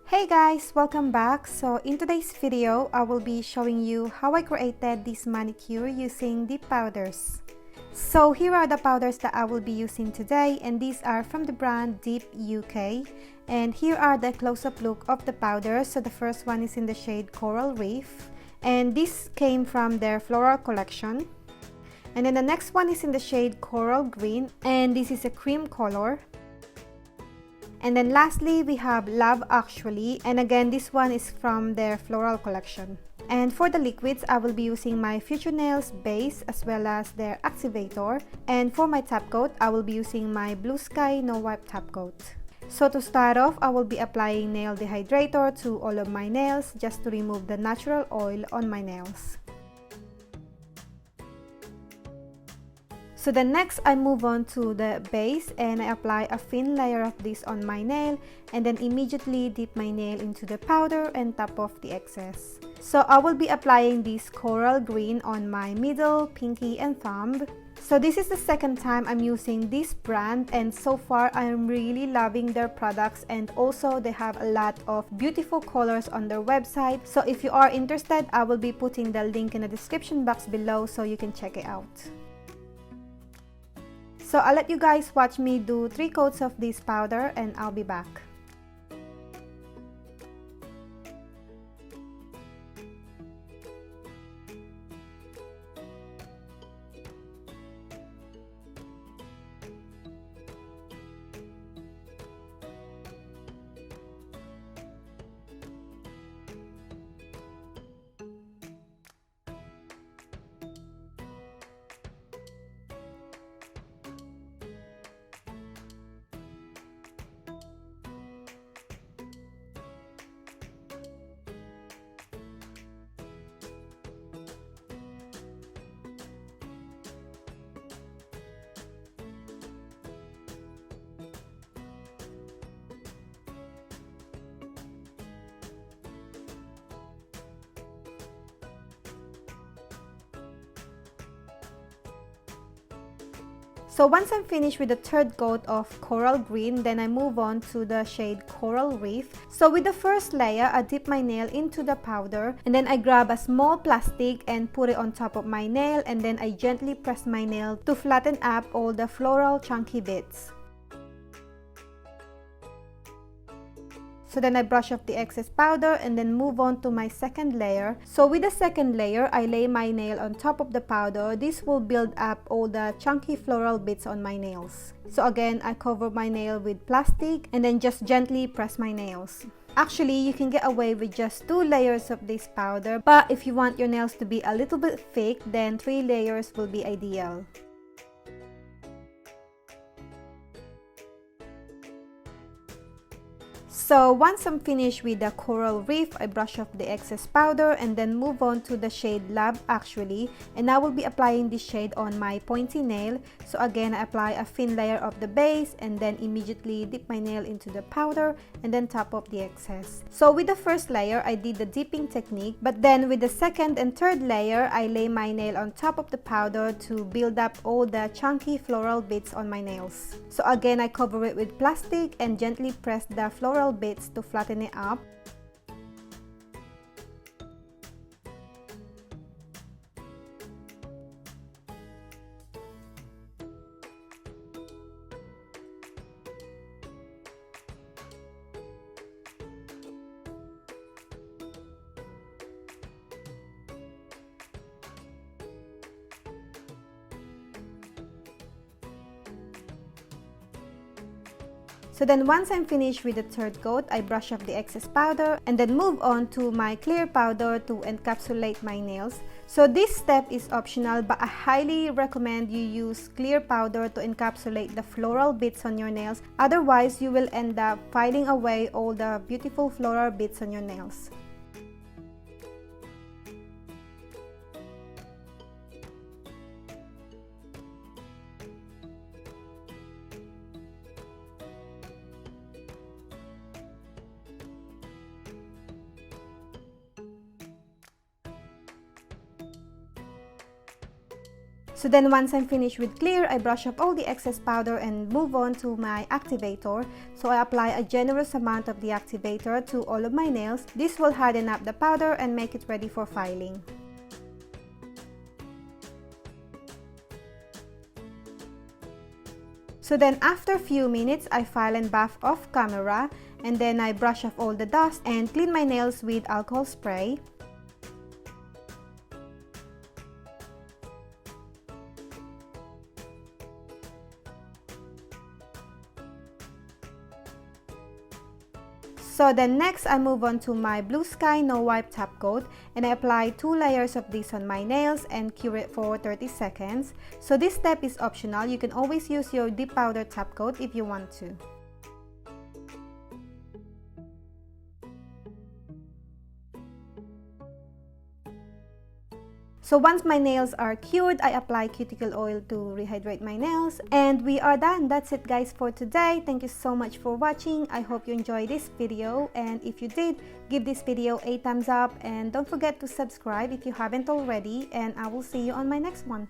Hey guys, welcome back. So in today's video, I will be showing you how I created this manicure using dip powders. So here are the powders that I will be using today, and these are from the brand Dip UK. And here are the close-up look of the powders. So the first one is in the shade Coral Reef, and this came from their floral collection. And then the next one is in the shade Coral Green, and this is a cream color. And then lastly, we have Love Actually, and again this one is from their floral collection. And for the liquids, I will be using my Future Nails base as well as their activator. And for my top coat, I will be using my Blue Sky No Wipe top coat. So to start off, I will be applying nail dehydrator to all of my nails just to remove the natural oil on my nails. So then next, I move on to the base and I apply a thin layer of this on my nail and then immediately dip my nail into the powder and top off the excess. So I will be applying this coral green on my middle, pinky, and thumb. So this is the second time I'm using this brand, and so far I'm really loving their products, and also they have a lot of beautiful colors on their website. So if you are interested, I will be putting the link in the description box below so you can check it out. So I'll let you guys watch me do 3 coats of this powder and I'll be back. So once I'm finished with the third coat of coral green, then I move on to the shade Coral Reef. So with the first layer, I dip my nail into the powder and then I grab a small plastic and put it on top of my nail, and then I gently press my nail to flatten up all the floral chunky bits. So then I brush off the excess powder and then move on to my second layer. So with the second layer, I lay my nail on top of the powder. This will build up all the chunky floral bits on my nails. So again, I cover my nail with plastic and then just gently press my nails. Actually, you can get away with just 2 layers of this powder, but if you want your nails to be a little bit thick, then 3 layers will be ideal. So once I'm finished with the Coral Reef, I brush off the excess powder and then move on to the shade Love Actually, and I will be applying this shade on my pointy nail. So again, I apply a thin layer of the base and then immediately dip my nail into the powder and then top up the excess. So with the first layer, I did the dipping technique, but then with the second and third layer, I lay my nail on top of the powder to build up all the chunky floral bits on my nails. So again, I cover it with plastic and gently press the floral bits to flatten it up. So then once I'm finished with the third coat, I brush off the excess powder and then move on to my clear powder to encapsulate my nails. So this step is optional, but I highly recommend you use clear powder to encapsulate the floral bits on your nails. Otherwise, you will end up filing away all the beautiful floral bits on your nails. So then once I'm finished with clear, I brush off all the excess powder and move on to my activator. So I apply a generous amount of the activator to all of my nails. This will harden up the powder and make it ready for filing. So then after a few minutes, I file and buff off camera, and then I brush off all the dust and clean my nails with alcohol spray. So then next, I move on to my Blue Sky No Wipe Top Coat, and I apply 2 layers of this on my nails and cure it for 30 seconds. So this step is optional. You can always use your dip powder top coat if you want to. So once my nails are cured, I apply cuticle oil to rehydrate my nails. And we are done. That's it guys for today. Thank you so much for watching. I hope you enjoyed this video. And if you did, give this video a thumbs up. And don't forget to subscribe if you haven't already. And I will see you on my next one.